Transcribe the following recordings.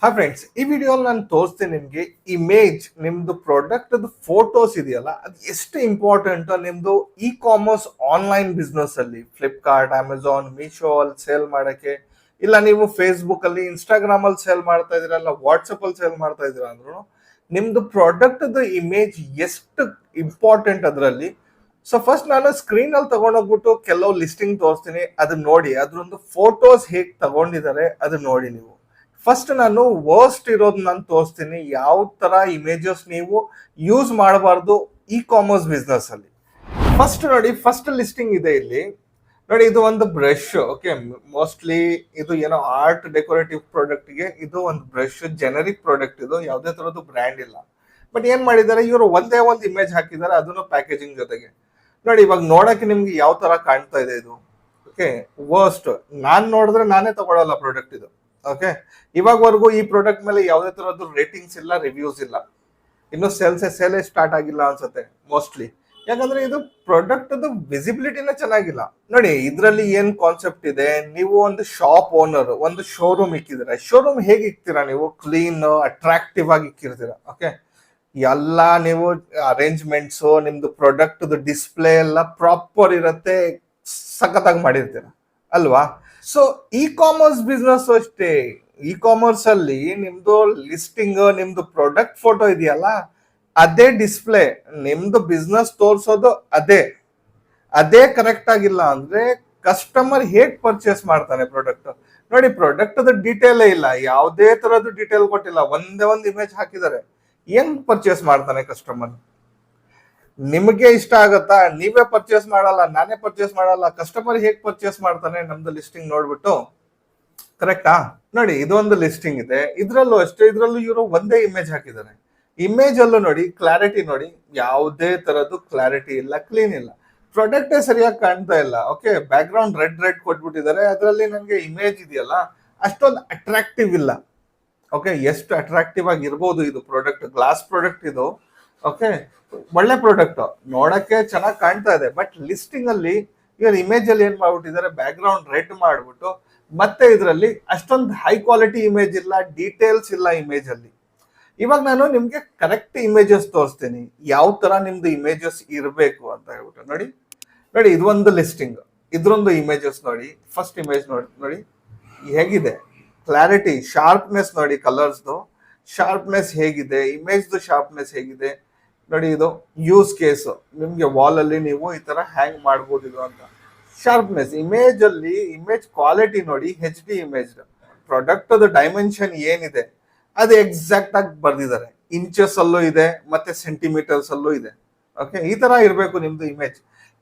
Hi friends, ಈ ವಿಡಿಯೋಲಿ ನಾನು ತೋರಿಸ್ತೀನಿ ನಿಮಗೆ ಇಮೇಜ್ ನಿಮ್ದು ಪ್ರಾಡಕ್ಟ್ ಫೋಟೋಸ್ ಇದೆಯಲ್ಲ ಅದು ಎಷ್ಟು ಇಂಪಾರ್ಟೆಂಟ್ ನಿಮ್ದು ಇ ಕಾಮರ್ಸ್ ಆನ್ಲೈನ್ ಬಿಸ್ನೆಸ್ ಅಲ್ಲಿ ಫ್ಲಿಪ್ಕಾರ್ಟ್, ಅಮೆಝಾನ್, ಮೀಶೋ ಅಲ್ಲಿ ಸೇಲ್ ಮಾಡಕ್ಕೆ, ಇಲ್ಲ ನೀವು ಫೇಸ್ಬುಕ್ ಅಲ್ಲಿ, ಇನ್ಸ್ಟಾಗ್ರಾಮ್ ಅಲ್ಲಿ ಸೇಲ್ ಮಾಡ್ತಾ ಇದೀರಾ, ಇಲ್ಲ ವಾಟ್ಸಪ್ ಅಲ್ಲಿ ಸೇಲ್ ಮಾಡ್ತಾ ಇದೀರಾ ಅಂದ್ರೂ ನಿಮ್ದು ಪ್ರಾಡಕ್ಟ್ ಇಮೇಜ್ ಎಷ್ಟು ಇಂಪಾರ್ಟೆಂಟ್ ಅದರಲ್ಲಿ. ಸೊ ಫಸ್ಟ್ ನಾನು ಸ್ಕ್ರೀನ್ ಅಲ್ಲಿ ತಗೊಂಡೋಗ್ಬಿಟ್ಟು ಕೆಲವು ಲಿಸ್ಟಿಂಗ್ ತೋರಿಸ್ತೀನಿ, ಅದನ್ನ ನೋಡಿ ಅದ್ರೊಂದು ಫೋಟೋಸ್ ಹೇಗ್ ತಗೊಂಡಿದ್ದಾರೆ ಅದನ್ನ ನೋಡಿ. ನೀವು ಫಸ್ಟ್ ನಾನು ವರ್ಸ್ಟ್ ಇರೋದು ನಾನು ತೋರಿಸ್ತೀನಿ, ಯಾವ ತರ ಇಮೇಜಸ್ ನೀವು ಯೂಸ್ ಮಾಡಬಾರ್ದು ಇ ಕಾಮರ್ಸ್ ಬಿಸ್ನೆಸ್ ಅಲ್ಲಿ. ಫಸ್ಟ್ ನೋಡಿ, ಫಸ್ಟ್ ಲಿಸ್ಟಿಂಗ್ ಇದೆ ಇಲ್ಲಿ ನೋಡಿ. ಇದು ಒಂದು ಬ್ರಷ್. ಓಕೆ, ಮೋಸ್ಟ್ಲಿ ಇದು ಏನೋ ಆರ್ಟ್ ಡೆಕೋರೇಟಿವ್ ಪ್ರಾಡಕ್ಟ್ ಗೆ ಇದು ಒಂದು ಬ್ರಷ್, ಜೆನರಿಕ್ ಪ್ರಾಡಕ್ಟ್. ಇದು ಯಾವುದೇ ತರದ್ದು ಬ್ರ್ಯಾಂಡ್ ಇಲ್ಲ. ಬಟ್ ಏನ್ ಮಾಡಿದ್ದಾರೆ ಇವರು, ಒಂದೇ ಒಂದು ಇಮೇಜ್ ಹಾಕಿದ್ದಾರೆ, ಅದನ್ನು ಪ್ಯಾಕೇಜಿಂಗ್ ಜೊತೆಗೆ. ನೋಡಿ ಇವಾಗ ನೋಡಕ್ಕೆ ನಿಮ್ಗೆ ಯಾವ ತರ ಕಾಣ್ತಾ ಇದೆ ಇದು. Okay, worst. ನಾನ್ ನೋಡಿದ್ರೆ ನಾನೇ ತಗೊಳಲ್ಲ ಪ್ರಾಡಕ್ಟ್ ಇದು. ಓಕೆ, ಇವಾಗವರೆಗೂ ಈ ಪ್ರಾಡಕ್ಟ್ ಮೇಲೆ ಯಾವುದೇ ತರದ್ದು ರೇಟಿಂಗ್ಸ್ ಇಲ್ಲ, ರಿವ್ಯೂಸ್ ಇಲ್ಲ. ಇನ್ನು ಸೇಲೇ ಸ್ಟಾರ್ಟ್ ಆಗಿಲ್ಲ ಅನ್ಸುತ್ತೆ ಮೋಸ್ಟ್ಲಿ. ಯಾಕಂದ್ರೆ ಇದು ಪ್ರಾಡಕ್ಟ್ ವಿಸಿಬಿಲಿಟಿನೇ ಚೆನ್ನಾಗಿಲ್ಲ. ನೋಡಿ ಇದ್ರಲ್ಲಿ ಏನ್ ಕಾನ್ಸೆಪ್ಟ್ ಇದೆ, ನೀವು ಒಂದು ಶಾಪ್ ಓನರ್, ಒಂದು ಶೋರೂಮ್ ಇಕ್ಕಿದ್ರೆ, ಶೋರೂಮ್ ಹೇಗೆ ಇಕ್ತೀರಾ ನೀವು? ಕ್ಲೀನ್, ಅಟ್ರಾಕ್ಟಿವ್ ಆಗಿ ಇಕ್ಕಿರ್ತೀರಾ. ಓಕೆ, ಎಲ್ಲ ನೀವು ಅರೇಂಜ್ಮೆಂಟ್ಸ್, ನಿಮ್ದು ಪ್ರಾಡಕ್ಟ್ ಡಿಸ್ಪ್ಲೇ ಎಲ್ಲ ಪ್ರಾಪರ್ ಇರತ್ತೆ, ಸಖತ್ತಾಗಿ ಮಾಡಿರ್ತೀರ ಅಲ್ವಾ? ಸೊ ಇ ಕಾಮರ್ಸ್ ಬಿಸ್ನೆಸ್ ಅಷ್ಟೇ. ಇ ಕಾಮರ್ಸ್ ಅಲ್ಲಿ ನಿಮ್ದು ಲಿಸ್ಟಿಂಗ್, ನಿಮ್ದು ಪ್ರಾಡಕ್ಟ್ ಫೋಟೋ ಇದೆಯಲ್ಲ ಅದೇ ಡಿಸ್ಪ್ಲೇ, ನಿಮ್ದು ಬಿಸ್ನೆಸ್ ತೋರ್ಸೋದು ಅದೇ ಕರೆಕ್ಟ್ ಆಗಿಲ್ಲ ಅಂದ್ರೆ ಕಸ್ಟಮರ್ ಹೇಗ್ ಪರ್ಚೇಸ್ ಮಾಡ್ತಾನೆ ಪ್ರಾಡಕ್ಟ್? ನೋಡಿ ಪ್ರಾಡಕ್ಟ್ ಡೀಟೇಲೇ ಇಲ್ಲ, ಯಾವುದೇ ತರದ್ದು ಡೀಟೇಲ್ ಕೊಟ್ಟಿಲ್ಲ, ಒಂದೇ ಒಂದು ಇಮೇಜ್ ಹಾಕಿದ್ದಾರೆ. ಏನ್ ಪರ್ಚೇಸ್ ಮಾಡ್ತಾನೆ ಕಸ್ಟಮರ್? ನಿಮಗೆ ಇಷ್ಟ ಆಗತ್ತಾ? ನೀವೇ ಪರ್ಚೇಸ್ ಮಾಡಲ್ಲ, ನಾನೇ ಪರ್ಚೇಸ್ ಮಾಡಲ್ಲ, ಕಸ್ಟಮರ್ ಹೇಗ್ ಪರ್ಚೇಸ್ ಮಾಡ್ತಾನೆ ನಮ್ದು ಲಿಸ್ಟಿಂಗ್ ನೋಡ್ಬಿಟ್ಟು? ಕರೆಕ್ಟಾ? ನೋಡಿ ಇದೊಂದು ಲಿಸ್ಟಿಂಗ್ ಇದೆ, ಇದ್ರಲ್ಲೂ ಅಷ್ಟೇ, ಇದ್ರಲ್ಲೂ ಇವರು ಒಂದೇ ಇಮೇಜ್ ಹಾಕಿದ್ದಾರೆ. ಇಮೇಜ್ ಅಲ್ಲೂ ನೋಡಿ ಕ್ಲಾರಿಟಿ ನೋಡಿ, ಯಾವುದೇ ತರದ್ದು ಕ್ಲಾರಿಟಿ ಇಲ್ಲ, ಕ್ಲೀನ್ ಇಲ್ಲ, ಪ್ರಾಡಕ್ಟೇ ಸರಿಯಾಗಿ ಕಾಣ್ತಾ ಇಲ್ಲ. ಓಕೆ, ಬ್ಯಾಕ್ ಗ್ರೌಂಡ್ ರೆಡ್ ಕೊಟ್ಬಿಟ್ಟಿದ್ದಾರೆ, ಅದರಲ್ಲಿ ನನಗೆ ಇಮೇಜ್ ಇದೆಯಲ್ಲ ಅಷ್ಟೊಂದು ಅಟ್ರಾಕ್ಟಿವ್ ಇಲ್ಲ. ಓಕೆ, ಎಷ್ಟು ಅಟ್ರಾಕ್ಟಿವ್ ಆಗಿ ಇರ್ಬೋದು ಇದು ಪ್ರಾಡಕ್ಟ್, ಗ್ಲಾಸ್ ಪ್ರಾಡಕ್ಟ್ ಇದು. ಓಕೆ, ಒಳ್ಳೆ ಪ್ರಾಡಕ್ಟ್, ನೋಡಕ್ಕೆ ಚೆನ್ನಾಗಿ ಕಾಣ್ತಾ ಇದೆ. ಬಟ್ ಲಿಸ್ಟಿಂಗ್ ಅಲ್ಲಿ ಇವ್ರ ಇಮೇಜ್ ಅಲ್ಲಿ ಏನ್ ಮಾಡ್ಬಿಟ್ಟಿದ್ದಾರೆ, ಬ್ಯಾಕ್ ಗ್ರೌಂಡ್ ರೆಡ್ ಮಾಡ್ಬಿಟ್ಟು, ಮತ್ತೆ ಇದರಲ್ಲಿ ಅಷ್ಟೊಂದು ಹೈ ಕ್ವಾಲಿಟಿ ಇಮೇಜ್ ಇಲ್ಲ, ಡೀಟೇಲ್ಸ್ ಇಲ್ಲ ಇಮೇಜ್ ಅಲ್ಲಿ. ಇವಾಗ ನಾನು ನಿಮ್ಗೆ ಕರೆಕ್ಟ್ ಇಮೇಜಸ್ ತೋರಿಸ್ತೀನಿ, ಯಾವ ತರ ನಿಮ್ದು ಇಮೇಜಸ್ ಇರಬೇಕು ಅಂತ ಹೇಳ್ಬಿಟ್ಟು. ನೋಡಿ ಇದು ಒಂದು ಲಿಸ್ಟಿಂಗ್, ಇದ್ರೊಂದು ಇಮೇಜಸ್ ನೋಡಿ. ಫಸ್ಟ್ ಇಮೇಜ್ ನೋಡಿ ಹೇಗಿದೆ, ಕ್ಲಾರಿಟಿ, ಶಾರ್ಪ್ನೆಸ್ ನೋಡಿ, ಕಲರ್ಸ್ದು ಶಾರ್ಪ್ನೆಸ್ ಹೇಗಿದೆ, ಇಮೇಜ್ದು ಶಾರ್ಪ್ನೆಸ್ ಹೇಗಿದೆ ನೋಡಿ. ಇದು ಯೂಸ್ ಕೇಸ್, ನಿಮ್ಗೆ ವಾಲ್ ಅಲ್ಲಿ ನೀವು ಈ ತರ ಹ್ಯಾಂಗ್ ಮಾಡ್ಬೋದು ಇದು ಅಂತ. ಶಾರ್ಪ್ನೆಸ್, ಇಮೇಜ್ ಅಲ್ಲಿ ಇಮೇಜ್ ಕ್ವಾಲಿಟಿ ನೋಡಿ, HD ಇಮೇಜ್. ಪ್ರಾಡಕ್ಟ್ ಡೈಮೆನ್ಷನ್ ಏನಿದೆ ಅದು ಎಕ್ಸಾಕ್ಟ್ ಆಗಿ ಬರ್ದಿದ್ದಾರೆ, ಇಂಚಸ್ ಅಲ್ಲೂ ಇದೆ, ಮತ್ತೆ ಸೆಂಟಿಮೀಟರ್ಸ್ ಅಲ್ಲೂ ಇದೆ. ಓಕೆ, ಈ ತರ ಇರಬೇಕು ನಿಮ್ದು ಇಮೇಜ್.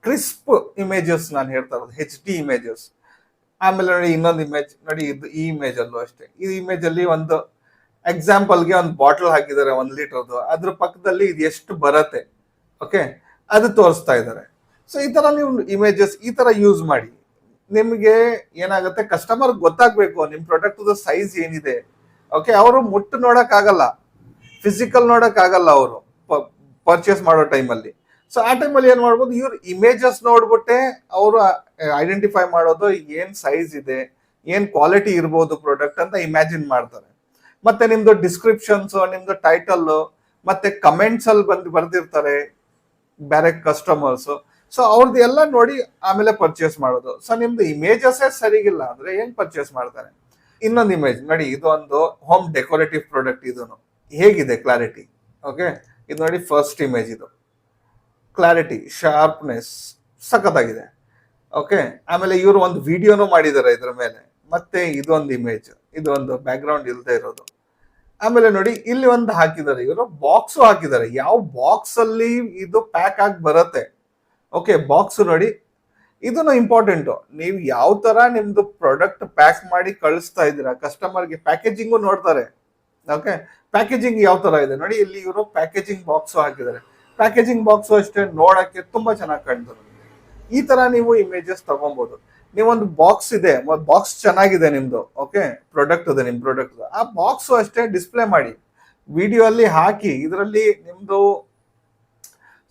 ಕ್ರಿಸ್ಪ್ ಇಮೇಜಸ್ ನಾನು ಹೇಳ್ತಾ ಇರೋದು, HD ಇಮೇಜಸ್. ಆಮೇಲೆ ನೋಡಿ ಇನ್ನೊಂದು ಇಮೇಜ್ ನೋಡಿ, ಇದು ಈ ಇಮೇಜ್ ಅಲ್ಲೂ ಅಷ್ಟೇ. ಈ ಇಮೇಜ್ ಅಲ್ಲಿ ಒಂದು ಎಕ್ಸಾಂಪಲ್ಗೆ ಒಂದು ಬಾಟಲ್ ಹಾಕಿದ್ದಾರೆ 1 ಲೀಟರ್ದು, ಅದ್ರ ಪಕ್ಕದಲ್ಲಿ ಇದು ಎಷ್ಟು ಬರತ್ತೆ, ಓಕೆ, ಅದು ತೋರಿಸ್ತಾ ಇದ್ದಾರೆ. ಸೊ ಈ ತರ ನೀವು ಇಮೇಜಸ್ ಈ ತರ ಯೂಸ್ ಮಾಡಿ. ನಿಮ್ಗೆ ಏನಾಗುತ್ತೆ, ಕಸ್ಟಮರ್ ಗೊತ್ತಾಗ್ಬೇಕು ನಿಮ್ ಪ್ರಾಡಕ್ಟ್ ಸೈಜ್ ಏನಿದೆ. ಓಕೆ, ಅವರು ಮುಟ್ಟು ನೋಡಕ್ ಆಗಲ್ಲ, ಫಿಸಿಕಲ್ ನೋಡಕ್ ಆಗಲ್ಲ ಅವರು ಪರ್ಚೇಸ್ ಮಾಡೋ ಟೈಮಲ್ಲಿ. ಸೊ ಆ ಟೈಮಲ್ಲಿ ಏನ್ ಮಾಡ್ಬೋದು, ಇವ್ರ ಇಮೇಜಸ್ ನೋಡ್ಬಿಟ್ಟೆ ಅವರು ಐಡೆಂಟಿಫೈ ಮಾಡೋದು ಏನ್ ಸೈಜ್ ಇದೆ, ಏನ್ ಕ್ವಾಲಿಟಿ ಇರ್ಬೋದು ಪ್ರಾಡಕ್ಟ್ ಅಂತ ಇಮ್ಯಾಜಿನ್ ಮಾಡ್ತಾರೆ. ಮತ್ತೆ ನಿಮ್ದು ಡಿಸ್ಕ್ರಿಪ್ಷನ್ಸ್, ನಿಮ್ದು ಟೈಟಲ್, ಮತ್ತೆ ಕಮೆಂಟ್ಸ್ ಅಲ್ಲಿ ಬರ್ದಿರ್ತಾರೆ ಬೇರೆ ಕಸ್ಟಮರ್ಸ್. ಸೊ ಅವ್ರದ್ದು ಎಲ್ಲ ನೋಡಿ ಆಮೇಲೆ ಪರ್ಚೇಸ್ ಮಾಡೋದು. ಸೊ ನಿಮ್ದು ಇಮೇಜಸ್ ಸರಿಗಿಲ್ಲ ಅಂದ್ರೆ ಏನ್ ಪರ್ಚೇಸ್ ಮಾಡ್ತಾರೆ? ಇನ್ನೊಂದು ಇಮೇಜ್ ನೋಡಿ, ಇದು ಒಂದು ಹೋಮ್ ಡೆಕೋರೇಟಿವ್ ಪ್ರಾಡಕ್ಟ್. ಇದನ್ನು ಹೇಗಿದೆ ಕ್ಲಾರಿಟಿ? ಓಕೆ, ಇದು ನೋಡಿ ಫಸ್ಟ್ ಇಮೇಜ್, ಇದು ಕ್ಲಾರಿಟಿ, ಶಾರ್ಪ್ನೆಸ್ ಸಖತ್ತಾಗಿದೆ. ಓಕೆ, ಆಮೇಲೆ ಇವರು ಒಂದು ವಿಡಿಯೋನು ಮಾಡಿದ್ದಾರೆ ಇದ್ರ ಮೇಲೆ. ಮತ್ತೆ ಇದೊಂದು ಇಮೇಜ್, ಇದೊಂದು ಬ್ಯಾಕ್ ಗ್ರೌಂಡ್ ಇಲ್ಲದೆ ಇರೋದು. ಆಮೇಲೆ ನೋಡಿ ಇಲ್ಲಿ ಒಂದು ಹಾಕಿದ್ದಾರೆ, ಇವರು ಬಾಕ್ಸ್ ಹಾಕಿದ್ದಾರೆ. ಯಾವ ಬಾಕ್ಸ್ ಅಲ್ಲಿ ಇದು ಪ್ಯಾಕ್ ಆಗಿ ಬರುತ್ತೆ? ಓಕೆ, ಬಾಕ್ಸ್ ನೋಡಿ, ಇದನ್ನು ಇಂಪಾರ್ಟೆಂಟ್. ನೀವು ಯಾವ ತರ ನಿಮ್ದು ಪ್ರಾಡಕ್ಟ್ ಪ್ಯಾಕ್ ಮಾಡಿ ಕಳಿಸ್ತಾ ಇದ್ದೀರಾ ಕಸ್ಟಮರ್ಗೆ, ಪ್ಯಾಕೇಜಿಂಗು ನೋಡ್ತಾರೆ. ಓಕೆ, ಪ್ಯಾಕೇಜಿಂಗ್ ಯಾವ ತರ ಇದೆ ನೋಡಿ, ಇಲ್ಲಿ ಇವರು ಪ್ಯಾಕೇಜಿಂಗ್ ಬಾಕ್ಸ್ ಹಾಕಿದ್ದಾರೆ. ಪ್ಯಾಕೇಜಿಂಗ್ ಬಾಕ್ಸ್ ಅಷ್ಟೇ ನೋಡಕ್ಕೆ ತುಂಬಾ ಚೆನ್ನಾಗಿ ಕಾಣ್ತದೆ. ಈ ತರ ನೀವು ಇಮೇಜಸ್ ತಗೊಬಹುದು. ನೀವೊಂದು ಬಾಕ್ಸ್ ಇದೆ, ಬಾಕ್ಸ್ ಚೆನ್ನಾಗಿದೆ ನಿಮ್ದು, ಓಕೆ, ಪ್ರಾಡಕ್ಟ್ ಇದೆ ನಿಮ್ ಪ್ರಾಡಕ್ಟ್, ಆ ಬಾಕ್ಸ್ ಅಷ್ಟೇ ಡಿಸ್ಪ್ಲೇ ಮಾಡಿ, ವಿಡಿಯೋ ಅಲ್ಲಿ ಹಾಕಿ ಇದರಲ್ಲಿ ನಿಮ್ದು.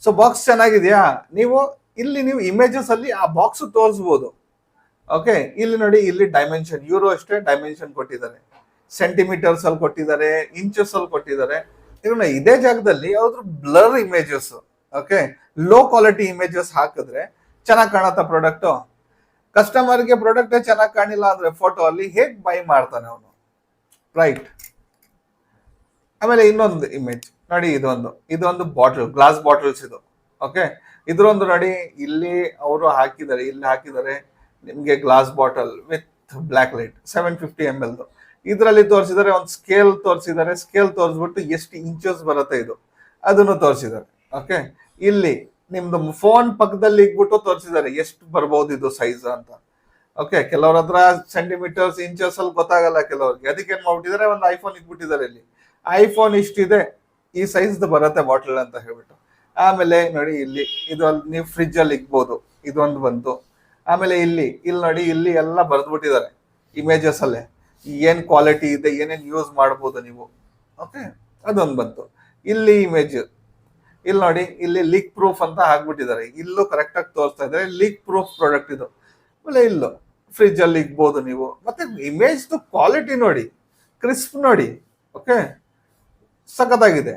ಸೊ ಬಾಕ್ಸ್ ಚೆನ್ನಾಗಿದೆಯಾ, ನೀವು ಇಮೇಜಸ್ ಅಲ್ಲಿ ಆ ಬಾಕ್ಸ್ ತೋರಿಸಬಹುದು. ಓಕೆ, ಇಲ್ಲಿ ನೋಡಿ, ಇಲ್ಲಿ ಡೈಮೆನ್ಷನ್, ಇವರು ಅಷ್ಟೇ ಡೈಮೆನ್ಷನ್ ಕೊಟ್ಟಿದ್ದಾರೆ. ಸೆಂಟಿಮೀಟರ್ಸ್ ಅಲ್ಲಿ ಕೊಟ್ಟಿದ್ದಾರೆ, ಇಂಚಸ್ ಅಲ್ಲಿ ಕೊಟ್ಟಿದ್ದಾರೆ. ಇವ್ನ ಇದೇ ಜಾಗದಲ್ಲಿ ಯಾವ್ದಾದ್ರು blur images, okay, low quality images ಹಾಕಿದ್ರೆ ಚೆನ್ನಾಗಿ ಕಾಣತ್ತ ಪ್ರಾಡಕ್ಟ್. ಕಸ್ಟಮರ್ಗೆ ಪ್ರಾಡಕ್ಟ್ ಚೆನ್ನಾಗಿ ಕಾಣಿಲ್ಲ ಅಂದ್ರೆ ಫೋಟೋ ಅಲ್ಲಿ ಹೇಗ್ ಬೈ ಮಾಡ್ತಾನೆ ಅವನು, ರೈಟ್? ಆಮೇಲೆ ಇನ್ನೊಂದು ಇಮೇಜ್ ನೋಡಿ, ಇದೊಂದು ಬಾಟಲ್, ಗ್ಲಾಸ್ ಬಾಟಲ್ಸ್ ಇದು, ಓಕೆ. ಇದ್ರೊಂದು ನೋಡಿ, ಇಲ್ಲಿ ಅವರು ಹಾಕಿದ್ದಾರೆ, ಇಲ್ಲಿ ಹಾಕಿದ್ದಾರೆ ನಿಮ್ಗೆ glass bottle with black light 750 ml. ಇದರಲ್ಲಿ ತೋರಿಸಿದ್ದಾರೆ, ಒಂದು ಸ್ಕೇಲ್ ತೋರಿಸಿದ್ದಾರೆ, ಸ್ಕೇಲ್ ತೋರಿಸ್ಬಿಟ್ಟು ಎಷ್ಟು ಇಂಚಸ್ ಬರುತ್ತೆ ಇದು ಅದನ್ನು ತೋರಿಸಿದ್ದಾರೆ, ಓಕೆ. ಇಲ್ಲಿ ನಿಮ್ದು ಫೋನ್ ಪಕ್ಕದಲ್ಲಿ ಇಟ್ಬಿಟ್ಟು ತೋರಿಸಿದ್ದಾರೆ ಎಷ್ಟು ಬರ್ಬೋದು ಇದು ಸೈಜ್ ಅಂತ, ಓಕೆ. ಕೆಲವ್ರ ಹತ್ರ ಸೆಂಟಿಮೀಟರ್ಸ್ ಇಂಚಸ್ ಅಲ್ಲಿ ಗೊತ್ತಾಗಲ್ಲ ಕೆಲವ್ರಿಗೆ, ಅದಕ್ಕೆ ಏನ್ ಮಾಡ್ಬಿಟ್ಟಿದ್ದಾರೆ, ಒಂದು ಐಫೋನ್ ಇಟ್ಬಿಟ್ಟಿದ್ದಾರೆ. ಇಲ್ಲಿ ಐಫೋನ್ ಇಷ್ಟಿದೆ, ಈ ಸೈಜ್ ಬರುತ್ತೆ ಬಾಟಲ್ ಅಂತ ಹೇಳ್ಬಿಟ್ಟು. ಆಮೇಲೆ ನೋಡಿ ಇಲ್ಲಿ, ಇದು ಅಲ್ಲಿ ನೀವು ಫ್ರಿಜ್ ಅಲ್ಲಿ ಇಕ್ಬೋದು, ಇದೊಂದು ಬಂತು. ಆಮೇಲೆ ಇಲ್ಲಿ ನೋಡಿ, ಇಲ್ಲಿ ಎಲ್ಲ ಬರ್ದ್ಬಿಟ್ಟಿದ್ದಾರೆ ಇಮೇಜಸ್ ಅಲ್ಲೇ ಏನ್ ಕ್ವಾಲಿಟಿ ಇದೆ, ಏನೇನ್ ಯೂಸ್ ಮಾಡ್ಬೋದು ನೀವು, ಓಕೆ. ಅದೊಂದು ಬಂತು. ಇಲ್ಲಿ ಇಮೇಜ್, ಇಲ್ಲಿ ನೋಡಿ, ಇಲ್ಲಿ ಲೀಕ್ ಪ್ರೂಫ್ ಅಂತ ಹಾಕ್ಬಿಟ್ಟಿದ್ದಾರೆ, ಇಲ್ಲೂ ಕರೆಕ್ಟ್ ಆಗಿ ತೋರಿಸ್ತಾ ಇದ್ದಾರೆ ಲೀಕ್ ಪ್ರೂಫ್ ಪ್ರಾಡಕ್ಟ್ ಇದು. ಆಮೇಲೆ ಇಲ್ಲೂ ಫ್ರಿಜ್ ಅಲ್ಲಿ ಇಕ್ಬೋದು ನೀವು. ಮತ್ತೆ ಇಮೇಜ್ ಕ್ವಾಲಿಟಿ ನೋಡಿ, ಕ್ರಿಸ್ಪ್ ನೋಡಿ, ಓಕೆ, ಸಖತ್ತಾಗಿದೆ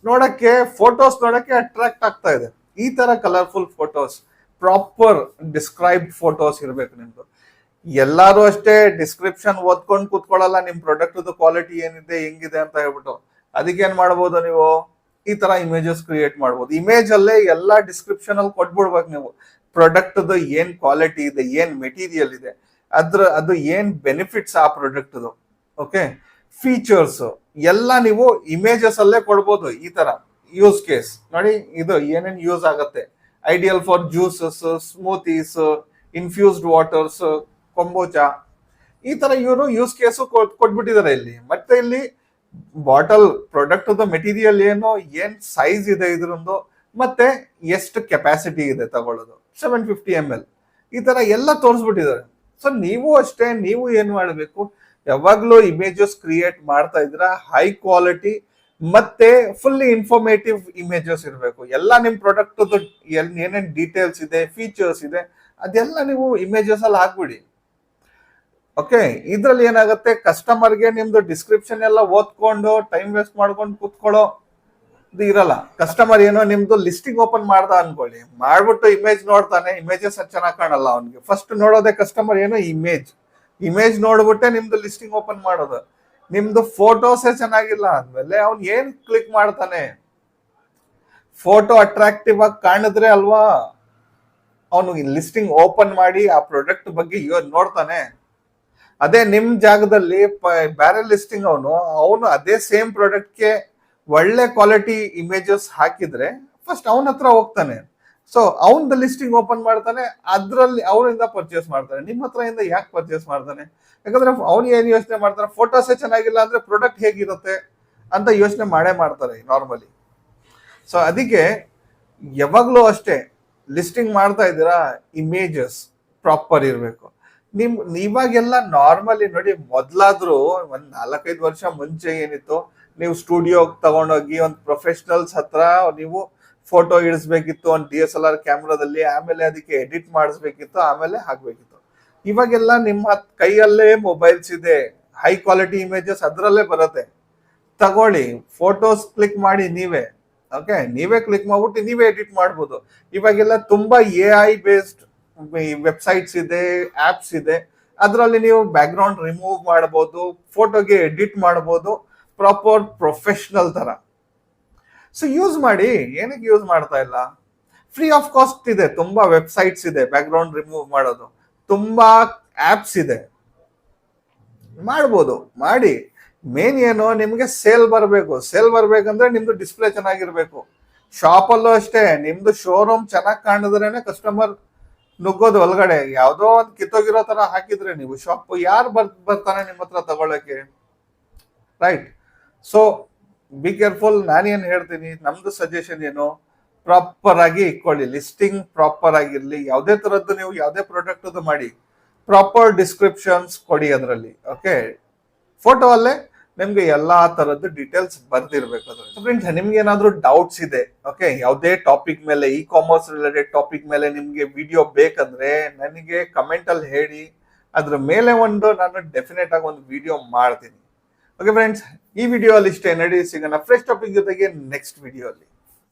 ನೋಡಕ್ಕೆ, ಫೋಟೋಸ್ ನೋಡಕ್ಕೆ ಅಟ್ರಾಕ್ಟ್ ಆಗ್ತಾ ಇದೆ. ಈ ತರ colourful photos, proper described photos ಇರಬೇಕು ನಿಮ್ದು. ಎಲ್ಲಾರು ಅಷ್ಟೇ ಡಿಸ್ಕ್ರಿಪ್ಷನ್ ಓದ್ಕೊಂಡು ಕೂತ್ಕೊಳ್ಳಲ್ಲ ನಿಮ್ ಪ್ರಾಡಕ್ಟ್ ಕ್ವಾಲಿಟಿ ಏನಿದೆ ಹೆಂಗಿದೆ ಅಂತ ಹೇಳ್ಬಿಟ್ಟು. ಅದಕ್ಕೆ ಏನ್ ಮಾಡ್ಬೋದು ನೀವು, ಈ ತರ ಇಮೇಜಸ್ ಕ್ರಿಯೇಟ್ ಮಾಡ್ಬೋದು. ಇಮೇಜ್ ಅಲ್ಲೇ ಎಲ್ಲಾ ಡಿಸ್ಕ್ರಿಪ್ಷನ್ ಅಲ್ಲಿ ಕೊಟ್ಬಿಡ್ಬೇಕು ನೀವು. ಪ್ರಾಡಕ್ಟ್ ಏನ್ ಕ್ವಾಲಿಟಿ ಇದೆ, ಏನ್ ಮೆಟೀರಿಯಲ್ ಇದೆ, ಅದು ಏನ್ ಬೆನಿಫಿಟ್ಸ್ ಆ ಪ್ರಾಡಕ್ಟ್, ಓಕೆ, ಫೀಚರ್ಸ್ ಎಲ್ಲ ನೀವು ಇಮೇಜಸ್ ಅಲ್ಲೇ ಕೊಡ್ಬೋದು. ಈ ತರ ಯೂಸ್ ಕೇಸ್ ನೋಡಿ, ಇದು ಏನೇನ್ ಯೂಸ್ ಆಗತ್ತೆ, ideal for juices, smoothies, infused waters, kombucha, ಈ ತರ ಇವರು ಯೂಸ್ ಕೇಸು ಕೊಟ್ಬಿಟ್ಟಿದ್ದಾರೆ ಇಲ್ಲಿ. ಮತ್ತೆ ಇಲ್ಲಿ ಬಾಟಲ್ ಪ್ರಾಡಕ್ಟ್ ಮೆಟೀರಿಯಲ್ ಏನು, ಏನ್ ಸೈಜ್ ಇದೆ ಇದ್ರೊಂದು, ಮತ್ತೆ ಎಷ್ಟು ಕೆಪಾಸಿಟಿ ಇದೆ ತಗೊಳ್ಳೋದು, 750 ml, ಈ ತರ ಎಲ್ಲ ತೋರಿಸ್ಬಿಟ್ಟಿದ್ದಾರೆ. ಸೊ ನೀವು ಅಷ್ಟೇ, ನೀವು ಏನ್ ಮಾಡಬೇಕು, ಯಾವಾಗ್ಲೂ ಇಮೇಜಸ್ ಕ್ರಿಯೇಟ್ ಮಾಡ್ತಾ ಇದ್ರ ಹೈ ಕ್ವಾಲಿಟಿ ಮತ್ತೆ ಫುಲ್ಲಿ ಇನ್ಫಾರ್ಮೇಟಿವ್ ಇಮೇಜಸ್ ಇರಬೇಕು. ಎಲ್ಲ ನಿಮ್ ಪ್ರಾಡಕ್ಟ್ ಏನೇನ್ ಡೀಟೇಲ್ಸ್ ಇದೆ, ಫೀಚರ್ಸ್ ಇದೆ, ಅದೆಲ್ಲ ನೀವು ಇಮೇಜಸ್ ಅಲ್ಲಿ ಹಾಕ್ಬಿಡಿ, ಓಕೆ. ಇದ್ರಲ್ಲಿ ಏನಾಗುತ್ತೆ, ಕಸ್ಟಮರ್ಗೆ ನಿಮ್ದು ಡಿಸ್ಕ್ರಿಪ್ಷನ್ ಎಲ್ಲ ಓದ್ಕೊಂಡು ಟೈಮ್ ವೇಸ್ಟ್ ಮಾಡ್ಕೊಂಡು ಕೂತ್ಕೊಳ್ಳೋ ಇದು ಇರಲ್ಲ. ಕಸ್ಟಮರ್ ಏನೋ ನಿಮ್ದು ಲಿಸ್ಟಿಂಗ್ ಓಪನ್ ಮಾಡ್ದ ಅನ್ಕೊಳ್ಳಿ, ಮಾಡ್ಬಿಟ್ಟು ಇಮೇಜ್ ನೋಡ್ತಾನೆ, ಇಮೇಜಸ್ ಚೆನ್ನಾಗಿ ಕಾಣಲ್ಲ ಅವನಿಗೆ. ಫಸ್ಟ್ ನೋಡೋದೇ ಕಸ್ಟಮರ್ ಏನೋ ಇಮೇಜ್ ನೋಡ್ಬಿಟ್ಟೆ ನಿಮ್ದು ಲಿಸ್ಟಿಂಗ್ ಓಪನ್ ಮಾಡೋದು. ನಿಮ್ದು ಫೋಟೋಸೇ ಚೆನ್ನಾಗಿಲ್ಲ ಅಂದ್ಮೇಲೆ ಅವ್ನ್ ಏನ್ ಕ್ಲಿಕ್ ಮಾಡ್ತಾನೆ, ಫೋಟೋ ಅಟ್ರಾಕ್ಟಿವ್ ಆಗಿ ಕಾಣಿದ್ರೆ ಅಲ್ವಾ ಅವನು ಲಿಸ್ಟಿಂಗ್ ಓಪನ್ ಮಾಡಿ ಆ ಪ್ರಾಡಕ್ಟ್ ಬಗ್ಗೆ ನೋಡ್ತಾನೆ. ಅದೇ ನಿಮ್ ಜಾಗದಲ್ಲಿ ಬೇರೆ ಲಿಸ್ಟಿಂಗ್ ಅವನು ಅದೇ ಸೇಮ್ ಪ್ರಾಡಕ್ಟ್ಗೆ ಒಳ್ಳೆ ಕ್ವಾಲಿಟಿ ಇಮೇಜಸ್ ಹಾಕಿದ್ರೆ ಫಸ್ಟ್ ಅವನ ಹತ್ರ ಹೋಗ್ತಾನೆ. ಸೊ ಅವನದ ಲಿಸ್ಟಿಂಗ್ ಓಪನ್ ಮಾಡ್ತಾನೆ, ಅದ್ರಲ್ಲಿ ಅವನಿಂದ ಪರ್ಚೇಸ್ ಮಾಡ್ತಾನೆ. ನಿಮ್ಮ ಹತ್ರ ಇಂದ ಯಾಕೆ ಪರ್ಚೇಸ್ ಮಾಡ್ತಾನೆ? ಯಾಕಂದ್ರೆ ಅವ್ನು ಏನ್ ಯೋಚನೆ ಮಾಡ್ತಾನೆ, ಫೋಟೋಸೇ ಚೆನ್ನಾಗಿಲ್ಲ ಅಂದ್ರೆ ಪ್ರಾಡಕ್ಟ್ ಹೇಗಿರುತ್ತೆ ಅಂತ ಯೋಚನೆ ಮಾಡ್ತಾರೆ ನಾರ್ಮಲಿ. ಸೊ ಅದಕ್ಕೆ ಯಾವಾಗ್ಲೂ ಅಷ್ಟೇ ಲಿಸ್ಟಿಂಗ್ ಮಾಡ್ತಾ ಇದ್ದೀರಾ, ಇಮೇಜಸ್ ಪ್ರಾಪರ್ ಇರಬೇಕು. ಇವಾಗೆಲ್ಲ ನಾರ್ಮಲಿ ನೋಡಿ, ಮೊದ್ಲಾದ್ರೂ ಒಂದ್ 4-5 ವರ್ಷ ಮುಂಚೆ ಏನಿತ್ತು, ನೀವು ಸ್ಟುಡಿಯೋ ತಗೊಂಡೋಗಿ ಒಂದು ಪ್ರೊಫೆಷನಲ್ಸ್ ಹತ್ರ ನೀವು ಫೋಟೋ ಇಡಿಸ್ಬೇಕಿತ್ತು ಒಂದು DSLR ಕ್ಯಾಮ್ರಾದಲ್ಲಿ, ಆಮೇಲೆ ಅದಕ್ಕೆ ಎಡಿಟ್ ಮಾಡಿಸ್ಬೇಕಿತ್ತು, ಆಮೇಲೆ ಹಾಕ್ಬೇಕಿತ್ತು. ಇವಾಗೆಲ್ಲ ನಿಮ್ಮ ಕೈಯಲ್ಲೇ ಮೊಬೈಲ್ಸ್ ಇದೆ, ಹೈ ಕ್ವಾಲಿಟಿ ಇಮೇಜಸ್ ಅದರಲ್ಲೇ ಬರುತ್ತೆ. ತಗೊಳ್ಳಿ, ಫೋಟೋಸ್ ಕ್ಲಿಕ್ ಮಾಡಿ ನೀವೇ, ಓಕೆ, ನೀವೇ ಕ್ಲಿಕ್ ಮಾಡ್ಬಿಟ್ಟು ನೀವೇ ಎಡಿಟ್ ಮಾಡ್ಬೋದು. ಇವಾಗೆಲ್ಲ ತುಂಬಾ AI ಬೇಸ್ಡ್ ವೆಬ್ಸೈಟ್ಸ್ ಇದೆ, ಆಪ್ಸ್ ಇದೆ, ಅದರಲ್ಲಿ ನೀವು ಬ್ಯಾಕ್ ಗ್ರೌಂಡ್ ರಿಮೂವ್ ಮಾಡಬಹುದು, ಫೋಟೋಗೆ ಎಡಿಟ್ ಮಾಡಬಹುದು ಪ್ರಾಪರ್ ಪ್ರೊಫೆಷನಲ್ ತರ. ಸೊ ಯೂಸ್ ಮಾಡಿ, ಏನಕ್ಕೆ ಯೂಸ್ ಮಾಡ್ತಾ ಇಲ್ಲ? ಫ್ರೀ ಆಫ್ ಕಾಸ್ಟ್ ಇದೆ, ತುಂಬಾ ವೆಬ್ಸೈಟ್ಸ್ ಇದೆ ಬ್ಯಾಕ್ ಗ್ರೌಂಡ್ ರಿಮೂವ್ ಮಾಡೋದು, ತುಂಬಾ ಆಪ್ಸ್ ಇದೆ, ಮಾಡ್ಬೋದು, ಮಾಡಿ. ಮೇನ್ ಏನು, ನಿಮ್ಗೆ ಸೇಲ್ ಬರ್ಬೇಕಂದ್ರೆ ನಿಮ್ದು ಡಿಸ್ಪ್ಲೇ ಚೆನ್ನಾಗಿರ್ಬೇಕು. ಶಾಪ್ ಅಲ್ಲೂ ಅಷ್ಟೇ, ನಿಮ್ದು ಶೋರೂಮ್ ಚೆನ್ನಾಗಿ ಕಾಣಿದ್ರೇನೆ ಕಸ್ಟಮರ್ ನುಗ್ಗೋದು ಒಳಗಡೆ. ಯಾವ್ದೋ ಒಂದು ಕಿತ್ತೋಗಿರೋ ತರ ಹಾಕಿದ್ರೆ ನೀವು ಶಾಪ್, ಯಾರು ಬರ್ತಾನೆ ನಿಮ್ಮ ಹತ್ರ ತಗೊಳಕ್ಕೆ, ರೈಟ್? So be careful. ನಾನೇನ್ ಹೇಳ್ತೀನಿ, ನಮ್ದು ಸಜೆಷನ್ ಏನು, ಪ್ರಾಪರ್ ಆಗಿ ಇಟ್ಕೊಳ್ಳಿ, ಲಿಸ್ಟಿಂಗ್ ಪ್ರಾಪರ್ ಆಗಿರ್ಲಿ. ಯಾವುದೇ ತರದ್ದು ನೀವು ಯಾವುದೇ ಪ್ರಾಡಕ್ಟ್ ಮಾಡಿ ಪ್ರಾಪರ್ ಡಿಸ್ಕ್ರಿಪ್ಷನ್ಸ್ ಕೊಡಿ ಅದರಲ್ಲಿ, ಓಕೆ. ಫೋಟೋ ಅಲ್ಲೇ ನಿಮ್ಗೆ ಎಲ್ಲಾ ತರದ್ದು ಡೀಟೇಲ್ಸ್ ಬರ್ದಿರ್ಬೇಕು ಅದ್ರಲ್ಲಿ. ಫ್ರೆಂಡ್ಸ್, ನಿಮ್ಗೆ ಏನಾದ್ರು ಡೌಟ್ಸ್ ಇದೆ, ಓಕೆ, ಯಾವುದೇ ಟಾಪಿಕ್ ಮೇಲೆ, ಇ ಕಾಮರ್ಸ್ ರಿಲೇಟೆಡ್ ಟಾಪಿಕ್ ಮೇಲೆ ನಿಮ್ಗೆ ವಿಡಿಯೋ ಬೇಕಂದ್ರೆ ನನಗೆ ಕಮೆಂಟ್ ಅಲ್ಲಿ ಹೇಳಿ, ಅದ್ರ ಮೇಲೆ ನಾನು ಡೆಫಿನೆಟ್ ಆಗಿ ಒಂದು ವಿಡಿಯೋ ಮಾಡ್ತೀನಿ. ಓಕೆ ಫ್ರೆಂಡ್ಸ್, ಈ ವಿಡಿಯೋ ಅಲ್ಲಿ ಇಷ್ಟೇ. ನಡಿ ಸಿಗೋಣ ಫ್ರೆಶ್ ಟಾಪಿಕ್ ಜೊತೆಗೆ ನೆಕ್ಸ್ಟ್ ವಿಡಿಯೋ ಅಲ್ಲಿ.